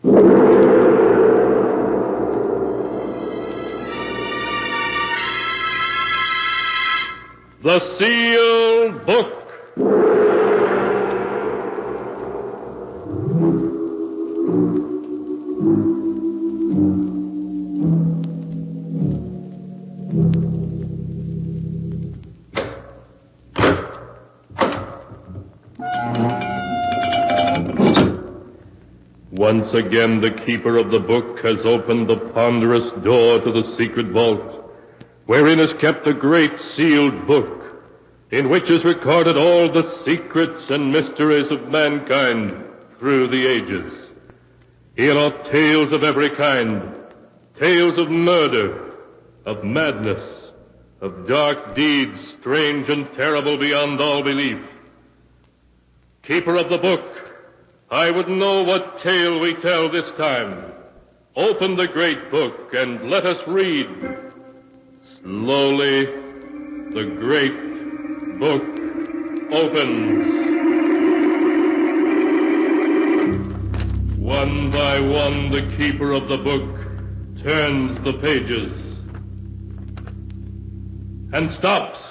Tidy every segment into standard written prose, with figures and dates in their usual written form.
The Sealed Book. Once again, the keeper of the book has opened the ponderous door to the secret vault, wherein is kept a great sealed book, in which is recorded all the secrets and mysteries of mankind through the ages. Here are tales of every kind, tales of murder, of madness, of dark deeds strange and terrible beyond all belief. Keeper of the book, I would know what tale we tell this time. Open the great book and let us read. Slowly, the great book opens. One by one, the keeper of the book turns the pages and stops.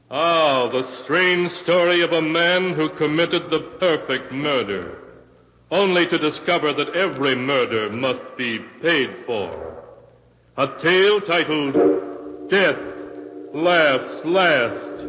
Ah, the strange story of a man who committed the perfect murder, only to discover that every murder must be paid for. A tale titled Death Laughs Last.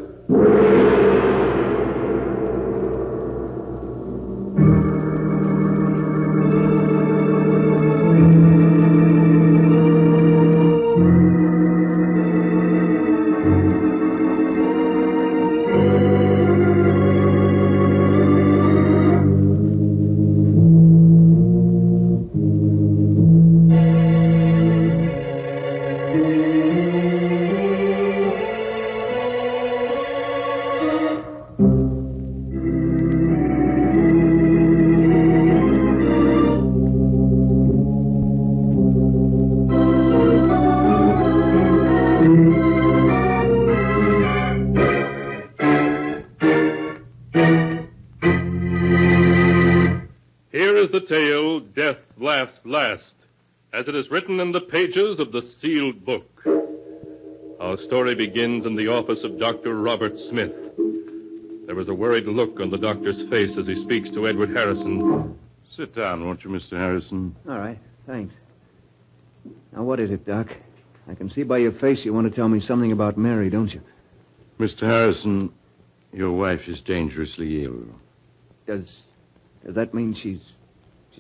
The tale, Death Laughs Last, as it is written in the pages of the sealed book. Our story begins in the office of Dr. Robert Smith. There is a worried look on the doctor's face as he speaks to Edward Harrison. Sit down, won't you, Mr. Harrison? All right, thanks. Now, what is it, Doc? I can see by your face you want to tell me something about Mary, don't you? Mr. Harrison, your wife is dangerously ill. Does that mean she's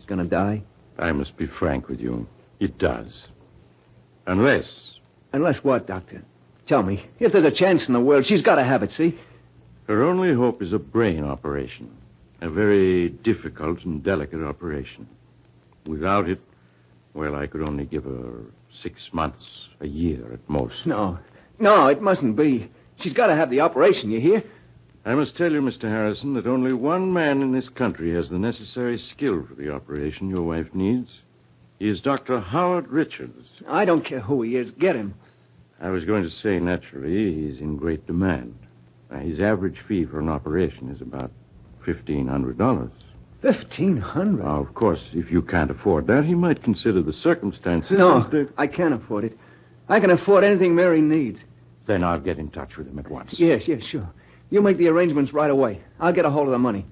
going to die? I must be frank with you. It does. Unless... Unless what, Doctor? Tell me. If there's a chance in the world, she's got to have it, see? Her only hope is a brain operation. A very difficult and delicate operation. Without it, well, I could only give her 6 months, a year at most. No, it mustn't be. She's got to have the operation, you hear? I must tell you, Mr. Harrison, that only one man in this country has the necessary skill for the operation your wife needs. He is Dr. Howard Richards. I don't care who he is. Get him. I was going to say, naturally, he's in great demand. His average fee for an operation is about $1,500. $1,500? Now, of course, if you can't afford that, he might consider the circumstances. No, I can't afford it. I can afford anything Mary needs. Then I'll get in touch with him at once. Yes, sure. You make the arrangements right away. I'll get a hold of the money.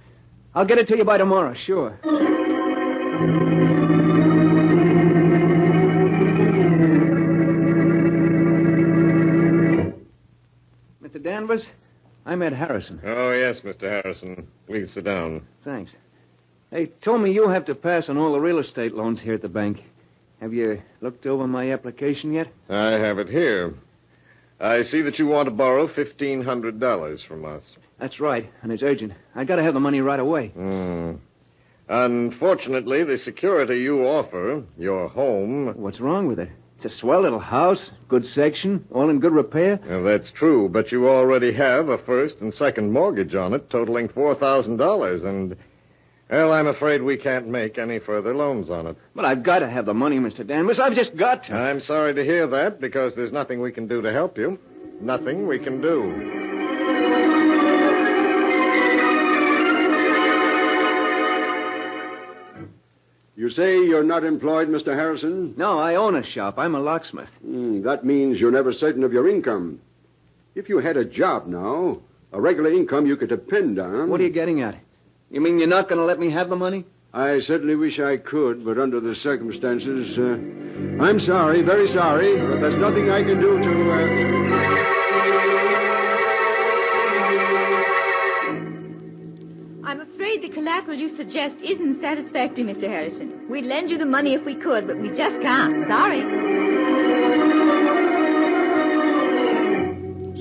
I'll get it to you by tomorrow, sure. Mr. Danvers, I'm Ed Harrison. Oh, yes, Mr. Harrison. Please sit down. Thanks. They told me you have to pass on all the real estate loans here at the bank. Have you looked over my application yet? I have it here. I see that you want to borrow $1,500 from us. That's right, and it's urgent. I got to have the money right away. Unfortunately, the security you offer, your home... What's wrong with it? It's a swell little house, good section, all in good repair. Well, that's true, but you already have a first and second mortgage on it, totaling $4,000, and... Well, I'm afraid we can't make any further loans on it. But I've got to have the money, Mr. Danvers. I've just got to. I'm sorry to hear that, because there's nothing we can do to help you. Nothing we can do. You say you're not employed, Mr. Harrison? No, I own a shop. I'm a locksmith. That means you're never certain of your income. If you had a job now, a regular income you could depend on... What are you getting at? You mean you're not going to let me have the money? I certainly wish I could, but under the circumstances, I'm sorry, very sorry, but there's nothing I can do to... I'm afraid the collateral you suggest isn't satisfactory, Mr. Harrison. We'd lend you the money if we could, but we just can't. Sorry.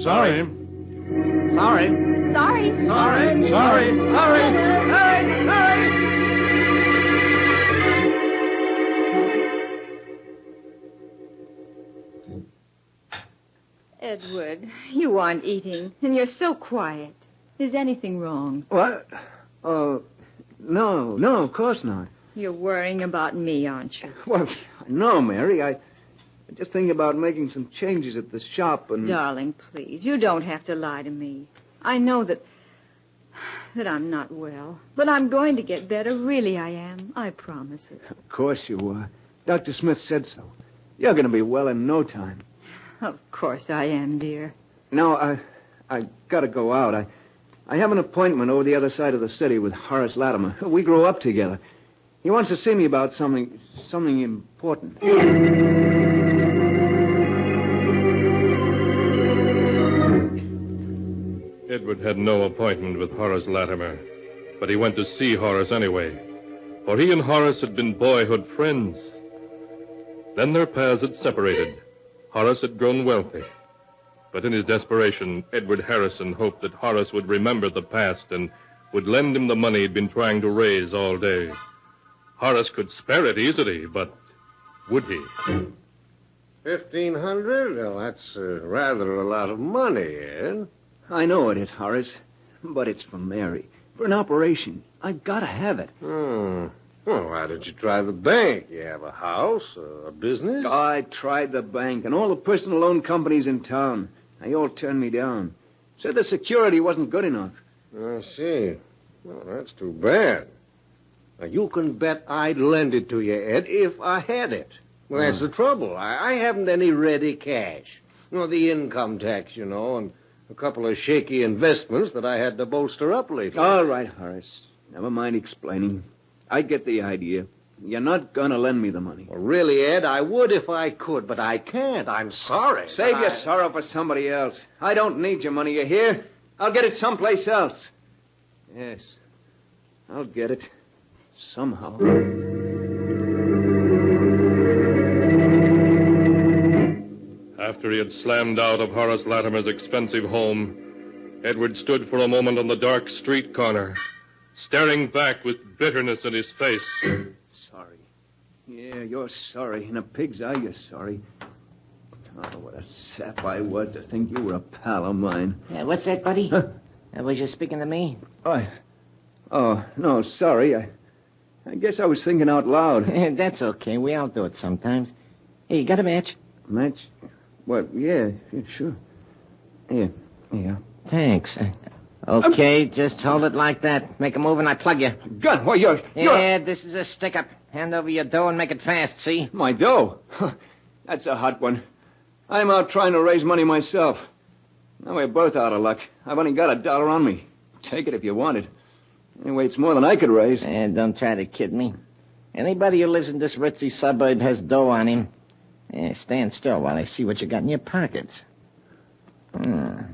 Sorry. Sorry. Edward, you aren't eating, and you're so quiet. Is anything wrong? What? No, of course not. You're worrying about me, aren't you? Well, no, Mary. I just think about making some changes at the shop and... Darling, please, you don't have to lie to me. I know that I'm not well, but I'm going to get better. Really, I am. I promise it. Of course you are. Dr. Smith said so. You're going to be well in no time. Of course I am, dear. No, I got to go out. I have an appointment over the other side of the city with Horace Latimer. We grew up together. He wants to see me about something important. Edward had no appointment with Horace Latimer, but he went to see Horace anyway, for he and Horace had been boyhood friends. Then their paths had separated. Horace had grown wealthy. But in his desperation, Edward Harrison hoped that Horace would remember the past and would lend him the money he'd been trying to raise all day. Horace could spare it easily, but would he? 1,500? Well, that's rather a lot of money, Ed. I know it is, Horace, but it's for Mary. For an operation. I've got to have it. Well, why don't you try the bank? You have a house, a business? I tried the bank and all the personal loan companies in town. They all turned me down. Said the security wasn't good enough. I see. Well, that's too bad. Now, you can bet I'd lend it to you, Ed, if I had it. Well, that's the trouble. I haven't any ready cash. The income tax, and a couple of shaky investments that I had to bolster up lately. All right, Horace. Never mind explaining. I get the idea. You're not going to lend me the money. Well, really, Ed, I would if I could, but I can't. I'm sorry. Save your sorrow for somebody else. I don't need your money, you hear? I'll get it someplace else. Yes, I'll get it. Somehow. After he had slammed out of Horace Latimer's expensive home, Edward stood for a moment on the dark street corner, staring back with bitterness in his face. Sorry. Yeah, you're sorry. In a pig's eye, you're sorry. Oh, what a sap I was to think you were a pal of mine. What's that, buddy? Huh? Was you speaking to me? Oh, no, sorry. I guess I was thinking out loud. That's okay. We all do it sometimes. Hey, you got a match? Match? What? Yeah, sure. Yeah. Thanks. Okay, just hold it like that. Make a move and I plug you. Gun? Well, you're... Yeah, this is a stick-up. Hand over your dough and make it fast, see? My dough? That's a hot one. I'm out trying to raise money myself. Now we're both out of luck. I've only got $1 on me. Take it if you want it. Anyway, it's more than I could raise. Don't try to kid me. Anybody who lives in this ritzy suburb has dough on him. Stand still while I see what you got in your pockets. A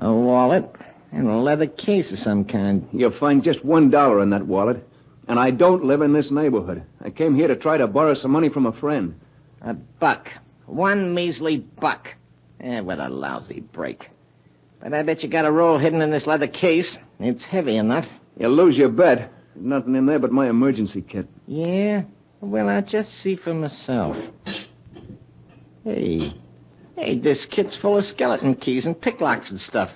wallet and a leather case of some kind. You'll find just $1 in that wallet. And I don't live in this neighborhood. I came here to try to borrow some money from a friend. $1. One measly $1. What a lousy break. But I bet you got a roll hidden in this leather case. It's heavy enough. You'll lose your bet. There's nothing in there but my emergency kit. Yeah? Well, I'll just see for myself. Hey, this kit's full of skeleton keys and picklocks and stuff.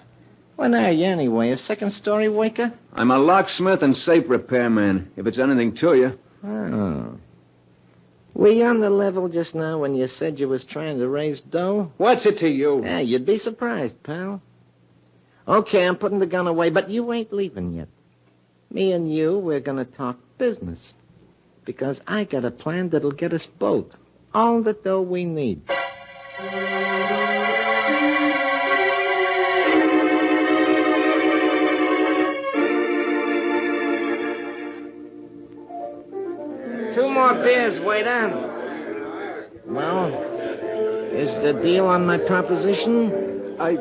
What are you, anyway, a second-story waker? I'm a locksmith and safe repairman, if it's anything to you. Oh. Were you on the level just now when you said you was trying to raise dough? What's it to you? Yeah, you'd be surprised, pal. Okay, I'm putting the gun away, but you ain't leaving yet. Me and you, we're going to talk business. Because I got a plan that'll get us both all the dough we need. Two more beers, waiter. Well, is the deal on my proposition? I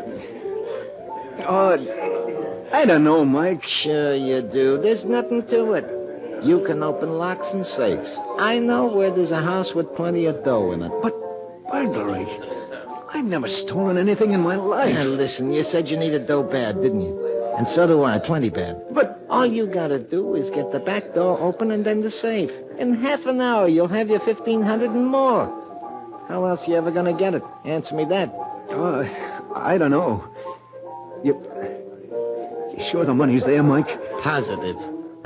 don't know, Mike. Sure you do. There's nothing to it. You can open locks and safes. I know where there's a house with plenty of dough in it. But burglary? I've never stolen anything in my life. Now, listen, you said you needed dough bad, didn't you? And so do I, plenty bad. But all you gotta do is get the back door open and then the safe. In half an hour, you'll have your 1,500 and more. How else you ever gonna get it? Answer me that. I don't know. You sure the money's there, Mike? Positive.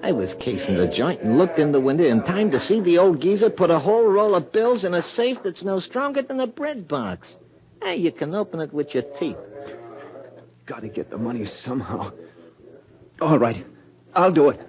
I was casing the joint and looked in the window in time to see the old geezer put a whole roll of bills in a safe that's no stronger than a bread box. Hey, you can open it with your teeth. Gotta get the money somehow. All right. I'll do it.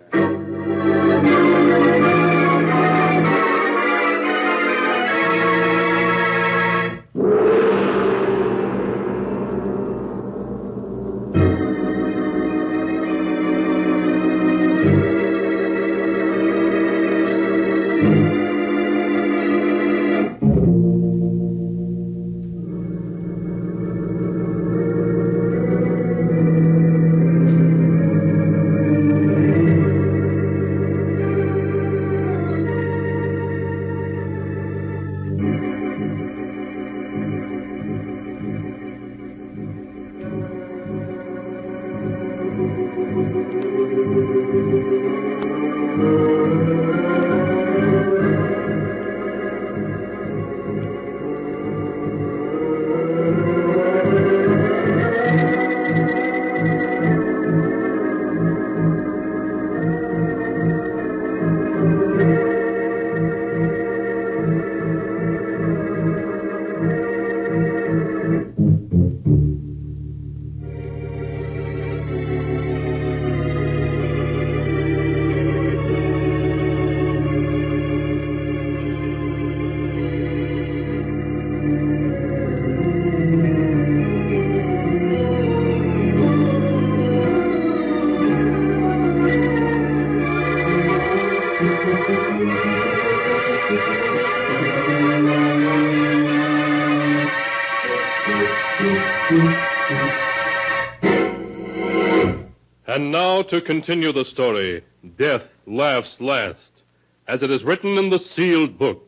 And now to continue the story, Death Laughs Last, as it is written in the sealed book.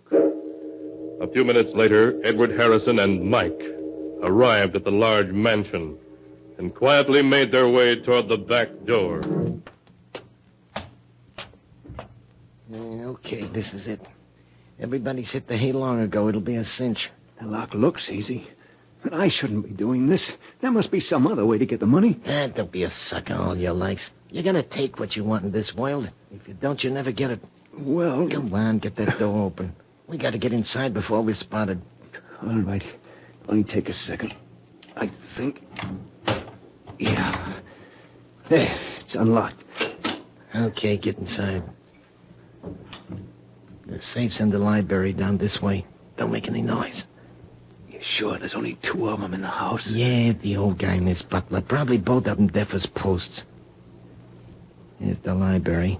A few minutes later, Edward Harrison and Mike arrived at the large mansion and quietly made their way toward the back door. Okay, this is it. Everybody's hit the hay long ago. It'll be a cinch. The lock looks easy. But I shouldn't be doing this. There must be some other way to get the money. Don't be a sucker all your life. You're gonna take what you want in this world. If you don't, you never get it. Well... Come on, get that door open. We gotta get inside before we're spotted. All right. Only take a second. I think... Yeah. There, it's unlocked. Okay, get inside. The safe's in the library down this way. Don't make any noise. You sure there's only two of them in the house? Yeah, the old guy and his butler. Probably both of them deaf as posts. Here's the library.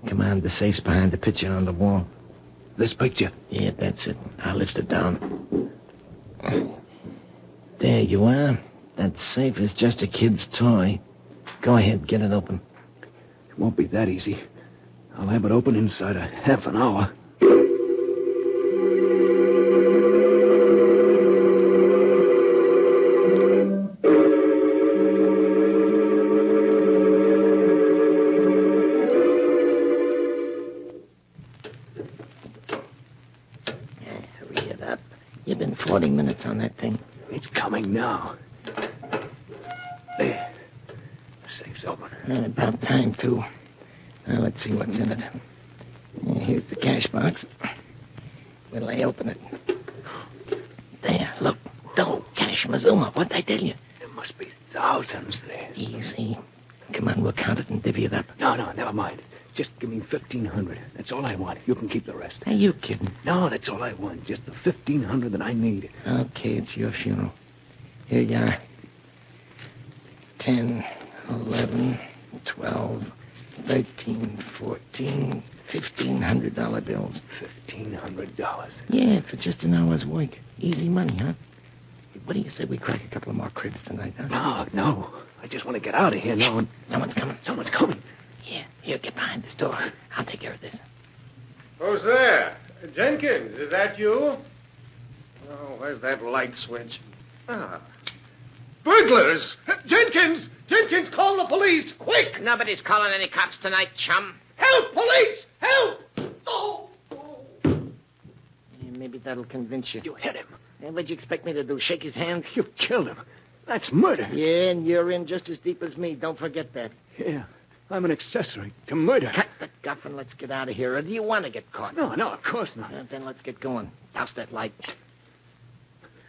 Come on, the safe's behind the picture on the wall. This picture? Yeah, that's it. I'll lift it down. There you are. That safe is just a kid's toy. Go ahead, get it open. It won't be that easy. I'll have it open inside a half an hour. Hurry it up. You've been 40 minutes on that thing. It's coming now. There. The safe's open. About time, too. Now, let's see what's in it. Here's the cash box. What'll I open it? There, look. Dough, cash, Mazuma. What'd I tell you? There must be thousands there. Easy. Come on, we'll count it and divvy it up. No, never mind. Just give me $1,500. That's all I want. You can keep the rest. Are you kidding? No, that's all I want. Just the $1,500 that I need. Okay, it's your funeral. Here you are. 10, 11, 12, 13, 14, $1,500 bills. $1,500. Yeah, for just an hour's work. Easy money, huh? What do you say we crack a couple of more cribs tonight, huh? No. I just want to get out of here now. Someone's coming. Someone's coming. Yeah, here, get behind this door. I'll take care of this. Who's there? Jenkins, is that you? Oh, where's that light switch? Ah. Burglars! Jenkins! Jenkins, call the police, quick! Nobody's calling any cops tonight, chum. Help, police! Help! Oh! Yeah, maybe that'll convince you. You hit him. And what'd you expect me to do, shake his hand? You killed him. That's murder. Yeah, and you're in just as deep as me. Don't forget that. Yeah. I'm an accessory to murder. Cut the guff and let's get out of here. Or do you want to get caught? No, of course not. Then let's get going. Douse that light.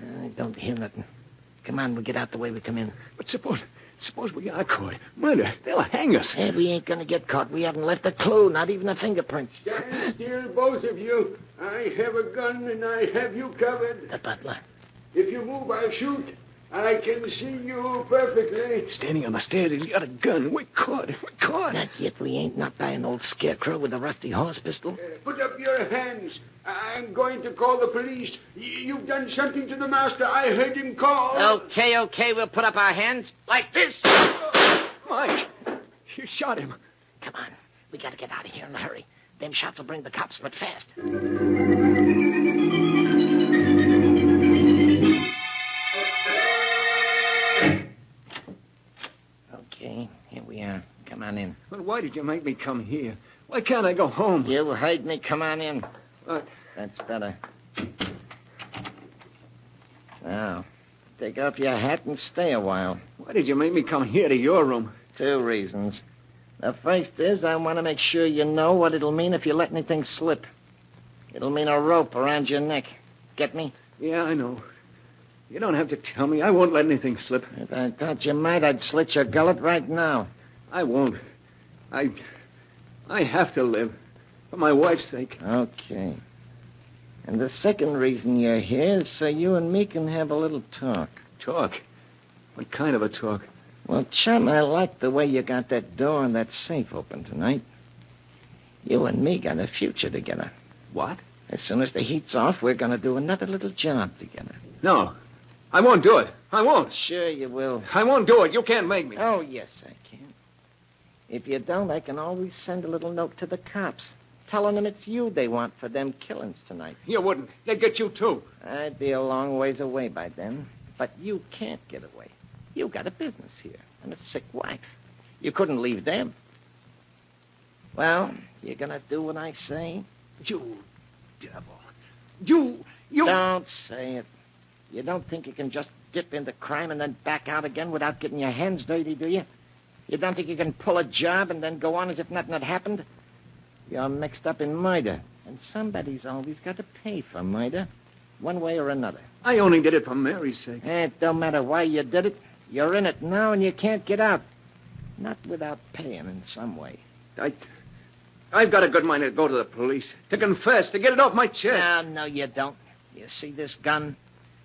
I don't hear nothing. Come on, we'll get out the way we come in. But suppose we are caught. Murder. They'll hang us. Hey, we ain't gonna get caught. We haven't left a clue, not even a fingerprint. Stand still, both of you. I have a gun and I have you covered. The butler. If you move, I'll shoot. I can see you perfectly. Standing on the stairs, he's got a gun. We're caught. Not yet. We ain't not by an old scarecrow with a rusty horse pistol. Put up your hands. I'm going to call the police. You've done something to the master. I heard him call. Okay. We'll put up our hands like this. Mike, you shot him. Come on. We gotta get out of here in a hurry. Them shots will bring the cops, but fast. Okay, here we are. Come on in. But why did you make me come here? Why can't I go home? You heard me. Come on in. What? That's better. Now, take off your hat and stay a while. Why did you make me come here to your room? 2 reasons. The first is I want to make sure you know what it'll mean if you let anything slip. It'll mean a rope around your neck. Get me? Yeah, I know. You don't have to tell me. I won't let anything slip. If I thought you might, I'd slit your gullet right now. I won't. I have to live. For my wife's sake. Okay. And the second reason you're here is so you and me can have a little talk. Talk? What kind of a talk? Well, chum, I like the way you got that door and that safe open tonight. You and me got a future together. What? As soon as the heat's off, we're going to do another little job together. No. I won't do it. I won't. Sure you will. I won't do it. You can't make me. Oh, yes, I can. If you don't, I can always send a little note to the cops, telling them it's you they want for them killings tonight. You wouldn't. They'd get you, too. I'd be a long ways away by then. But you can't get away. You got a business here and a sick wife. You couldn't leave them. Well, you gonna do what I say? You devil. You... Don't say it. You don't think you can just dip into crime and then back out again without getting your hands dirty, do you? You don't think you can pull a job and then go on as if nothing had happened? You're mixed up in murder, and somebody's always got to pay for murder, one way or another. I only did it for Mary's sake. It don't matter why you did it. You're in it now, and you can't get out. Not without paying in some way. I've got a good mind to go to the police, to confess, to get it off my chest. No, you don't. You see this gun?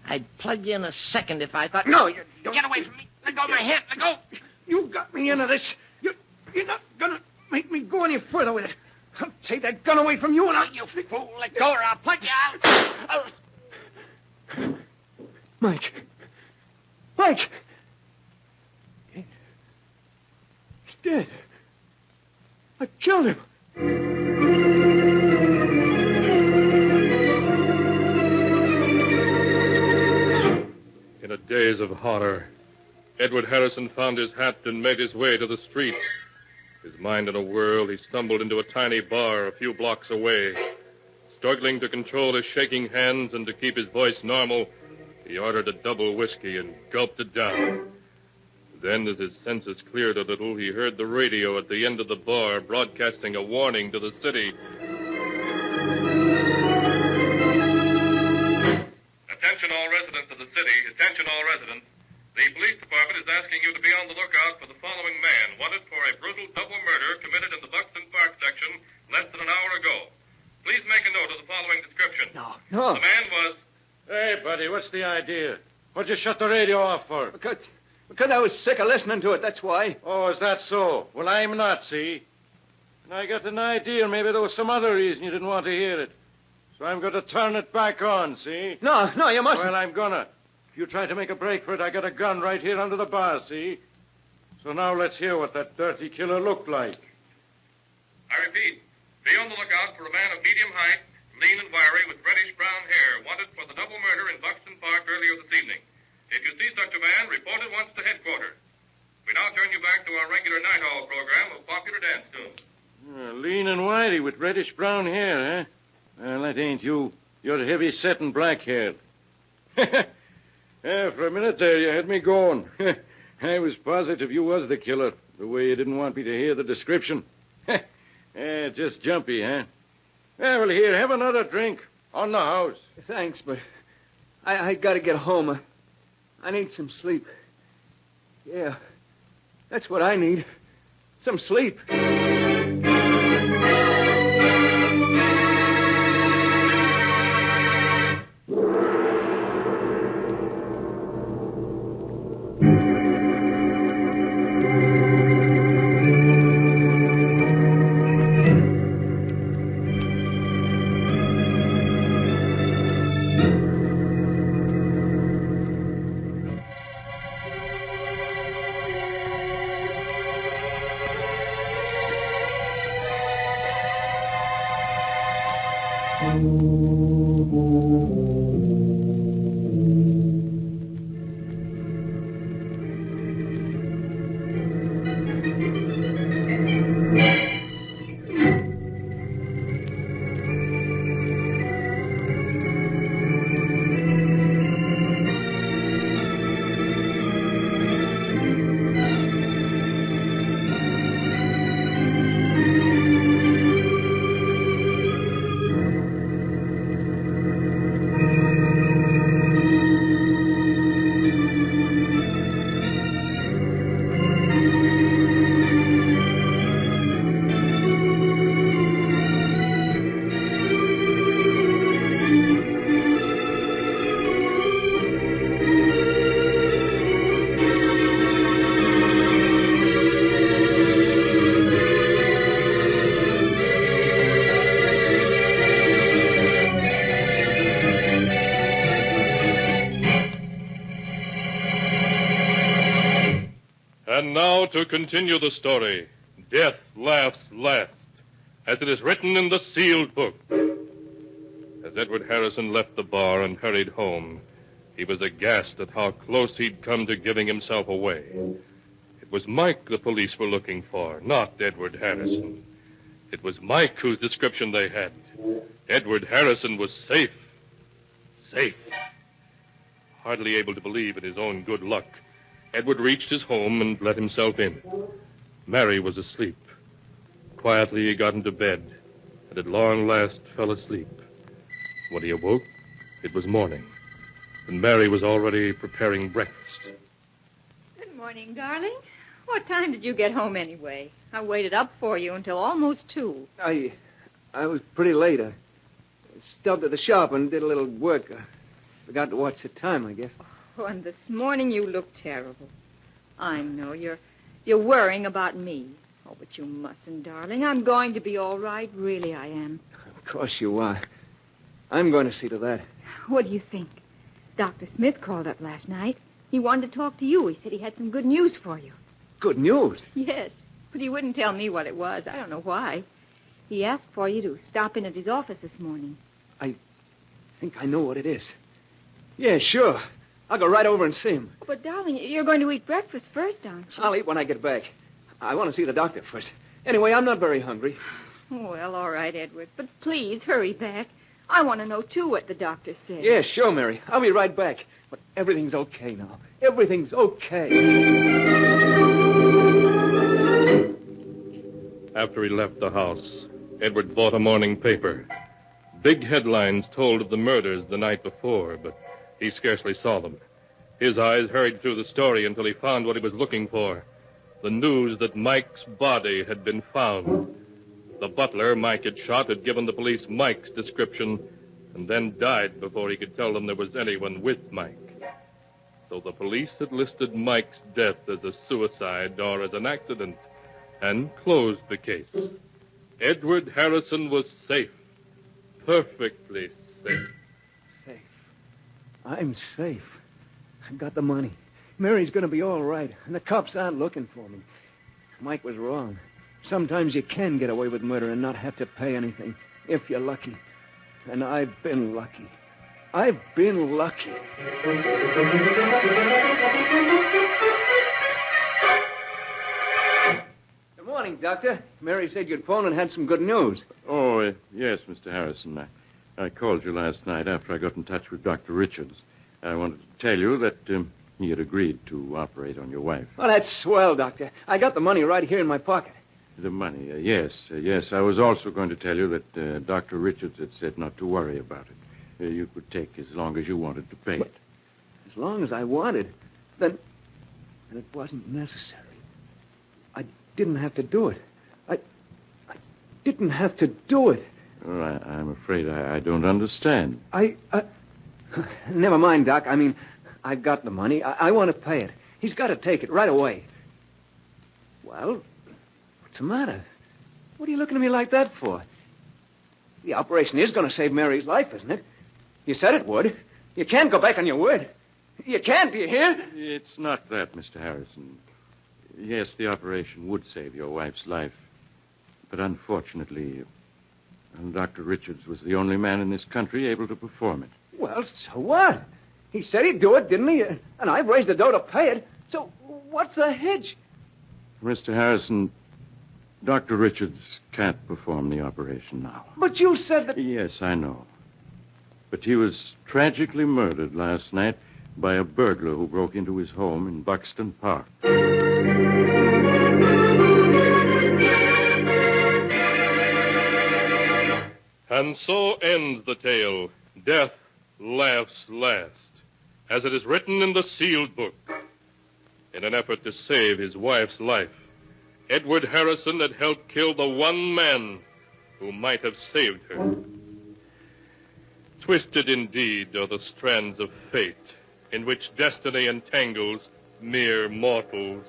I'd plug you in a second if I thought... No, you don't. Get away from me. Let go of my hand. Let go. You got me into this. You're not going to make me go any further with it. I'll take that gun away from you and I'll... You fool. Let go or I'll plug you out. Mike. He's dead. I killed him. In a daze of horror, Edward Harrison found his hat and made his way to the street. His mind in a whirl, he stumbled into a tiny bar a few blocks away. Struggling to control his shaking hands and to keep his voice normal, he ordered a double whiskey and gulped it down. Then, as his senses cleared a little, he heard the radio at the end of the bar broadcasting a warning to the city. Attention all residents of the city. Attention all residents. The police department is asking you to be on the lookout for the following man, wanted for a brutal double murder committed in the Buxton Park section less than an hour ago. Please make a note of the following description. No. The man was... Hey, buddy, what's the idea? What'd you shut the radio off for? Because I was sick of listening to it, that's why. Oh, is that so? Well, I'm not, see? And I got an idea maybe there was some other reason you didn't want to hear it. So I'm going to turn it back on, see? No, you mustn't. Well, I'm gonna. If you try to make a break for it, I got a gun right here under the bar, see? So now let's hear what that dirty killer looked like. I repeat, be on the lookout for a man of medium height, lean and wiry, with reddish-brown hair, wanted for the double murder in Buxton Park earlier this evening. If you see such a man, report at once to headquarters. We now turn you back to our regular night hall program of popular dance tunes. Lean and wiry with reddish-brown hair, eh? Well, that ain't you. You're heavy-set and black-haired. For a minute there, you had me going. I was positive you was the killer, the way you didn't want me to hear the description. Just jumpy, huh? Well, here, have another drink. On the house. Thanks, but I got to get home. I need some sleep. Yeah, that's what I need. Some sleep. And now to continue the story, Death Laughs Last, as it is written in the sealed book. As Edward Harrison left the bar and hurried home, he was aghast at how close he'd come to giving himself away. It was Mike the police were looking for, not Edward Harrison. It was Mike whose description they had. Edward Harrison was safe. Safe. Hardly able to believe in his own good luck, Edward reached his home and let himself in. Mary was asleep. Quietly, he got into bed, and at long last fell asleep. When he awoke, it was morning, and Mary was already preparing breakfast. Good morning, darling. What time did you get home anyway? I waited up for you until almost 2. I was pretty late. I stopped at the shop and did a little work. I forgot to watch the time, I guess. Oh, and this morning you look terrible. I know you're worrying about me. Oh, but you mustn't, darling. I'm going to be all right. Really, I am. Of course you are. I'm going to see to that. What do you think? Dr. Smith called up last night. He wanted to talk to you. He said he had some good news for you. Good news? Yes, but he wouldn't tell me what it was. I don't know why. He asked for you to stop in at his office this morning. I think I know what it is. Yeah, sure. I'll go right over and see him. But, darling, you're going to eat breakfast first, aren't you? I'll eat when I get back. I want to see the doctor first. Anyway, I'm not very hungry. Well, all right, Edward. But please, hurry back. I want to know, too, what the doctor said. Yeah, sure, Mary. I'll be right back. But everything's okay now. Everything's okay. After he left the house, Edward bought a morning paper. Big headlines told of the murders the night before, but he scarcely saw them. His eyes hurried through the story until he found what he was looking for. The news that Mike's body had been found. The butler Mike had shot had given the police Mike's description and then died before he could tell them there was anyone with Mike. So the police had listed Mike's death as a suicide or as an accident and closed the case. Edward Harrison was safe. Perfectly safe. Safe. I'm safe. I've got the money. Mary's going to be all right, and the cops aren't looking for me. Mike was wrong. Sometimes you can get away with murder and not have to pay anything, if you're lucky. And I've been lucky. I've been lucky. Good morning, Doctor. Mary said you'd phoned and had some good news. Oh, yes, Mr. Harrison. I called you last night after I got in touch with Dr. Richards. I wanted to tell you that he had agreed to operate on your wife. Well, that's swell, Doctor. I got the money right here in my pocket. The money, yes. I was also going to tell you that Dr. Richards had said not to worry about it. You could take as long as you wanted to pay it. As long as I wanted? Then it wasn't necessary. I didn't have to do it. I didn't have to do it. Well, I'm afraid I don't understand. Never mind, Doc. I mean, I've got the money. I want to pay it. He's got to take it right away. Well, what's the matter? What are you looking at me like that for? The operation is going to save Mary's life, isn't it? You said it would. You can't go back on your word. You can't, do you hear? It's not that, Mr. Harrison. Yes, the operation would save your wife's life. But unfortunately, Dr. Richards was the only man in this country able to perform it. Well, so what? He said he'd do it, didn't he? And I've raised the dough to pay it. So what's the hitch? Mr. Harrison, Dr. Richards can't perform the operation now. But you said that... Yes, I know. But he was tragically murdered last night by a burglar who broke into his home in Buxton Park. And so ends the tale. Death laughs last, as it is written in the sealed book. In an effort to save his wife's life, Edward Harrison had helped kill the one man who might have saved her. Twisted indeed are the strands of fate in which destiny entangles mere mortals.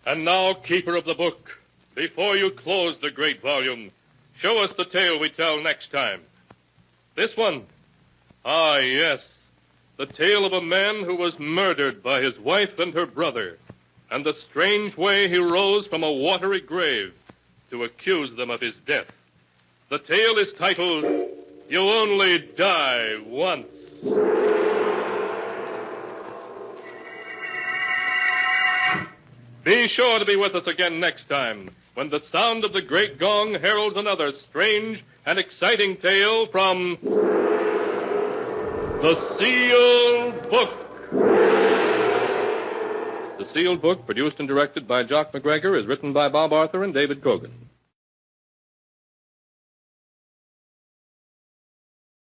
And now, keeper of the book, before you close the great volume, show us the tale we tell next time. This one? Ah, yes. The tale of a man who was murdered by his wife and her brother, and the strange way he rose from a watery grave to accuse them of his death. The tale is titled, You Only Die Once. Be sure to be with us again next time, when the sound of the great gong heralds another strange and exciting tale from The Sealed Book. The Sealed Book, produced and directed by Jock MacGregor, is written by Bob Arthur and David Cogan.